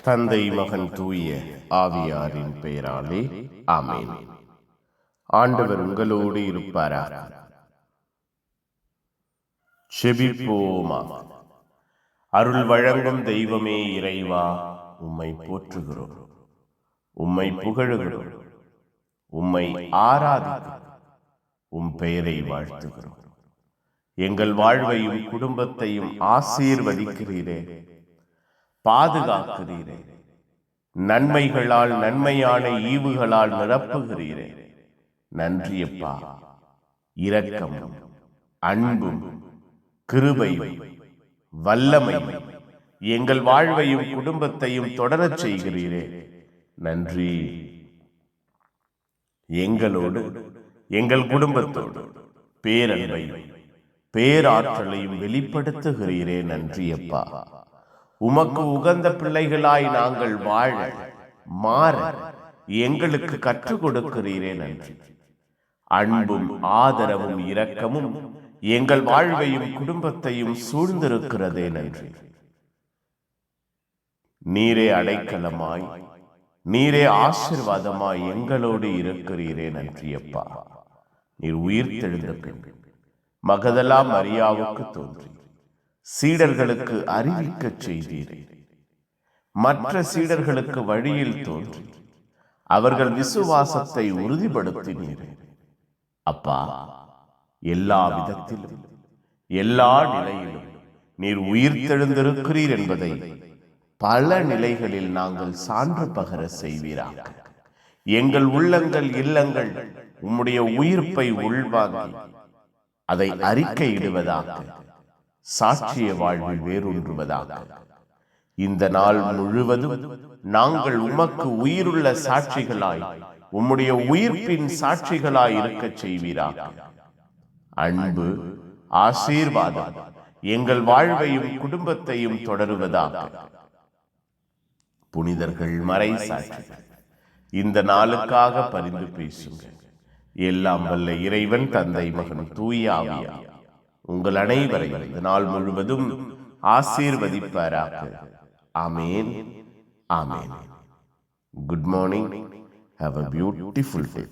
தந்தை மகன் தூய ஆவியாரின் பெயராலே ஆமென். ஆண்டவர் உங்களோடு இருப்பாராக. செபிப்போமாக. அருள் வழங்கும் தெய்வமே இறைவா, உம்மை போற்றுகிறோம், உம்மை புகழுகிறோம், உம்மை ஆராதிக்கிறோம், உம் பெயரை வாழ்த்துகிறோம். எங்கள் வாழ்வையும் குடும்பத்தையும் ஆசீர்வதிக்கிறீரே, பாதுகாக்கிறீரே, நன்மைகளால் நன்மையான ஈவுகளால் நிரப்புகிறீரே. நன்றியப்பா. இரக்கமும் அன்பும் கிருபையும் வல்லமையும் எங்கள் வாழ்வையும் குடும்பத்தையும் தொடரச் செய்கிறீரே. நன்றி. எங்களோடு எங்கள் குடும்பத்தோடு பேரன்பையும் பேராற்றலையும் வெளிப்படுத்துகிறீரே. நன்றியப்பா. உமக்கு உகந்த பிள்ளைகளாய் நாங்கள் வாழ மாற எங்களுக்கு கற்றுக் கொடுக்கிறீரே. நன்றி. அன்பும் ஆதரவும் இரக்கமும் எங்கள் வாழ்வையும் குடும்பத்தையும் சூழ்ந்திருக்கிறதே. நன்றி. நீரே அடைக்கலமாய், நீரே ஆசீர்வாதமாய் எங்களோடு இருக்கிறீரே. நன்றியப்பா. நீர் உயிர் தெழுந்த பின் மகதலா மரியாவுக்கு தோன்றி சீடர்களுக்கு அறிவிக்க செய்தீரே. மற்ற சீடர்களுக்கு வழியில் தோன்றி அவர்கள் விசுவாசத்தை உறுதிப்படுத்தினீரே. அப்பா, எல்லா விதத்திலும் எல்லா நிலையிலும் நீர் உயிர் தெழுந்திருக்கிறீர் என்பதை பல நிலைகளில் நாங்கள் சான்று பகர செய்வீராக. எங்கள் உள்ளங்கள் இல்லங்கள் உம்முடைய உயிர்ப்பை உள்வாங்கி அதை அறிக்கையிடுவதாக, சாட்சிய வாழ்வில் வேரூன்றுவதாக. இந்த நாள் முழுவதும் நாங்கள் உமக்கு உயிருள்ள சாட்சிகளாய், உம்முடைய உயிர்ப்பின் சாட்சிகளாய் இருக்க செய்வீராக. அன்பு ஆசீர்வாதம் எங்கள் வாழ்வையும் குடும்பத்தையும் தொடருவதாக. புனிதர்கள் மறை சாட்சிகள் இந்த நாளுக்காக பரிந்து பேசுங்க. எல்லாம் வல்ல இறைவன் தந்தை மகன் தூய ஆவியார் உங்கள் அனைவரையும் இந்த நாள் முழுவதும் ஆசீர்வதிப்பாராக. ஆமென். ஆமென். Good morning. Have a beautiful day.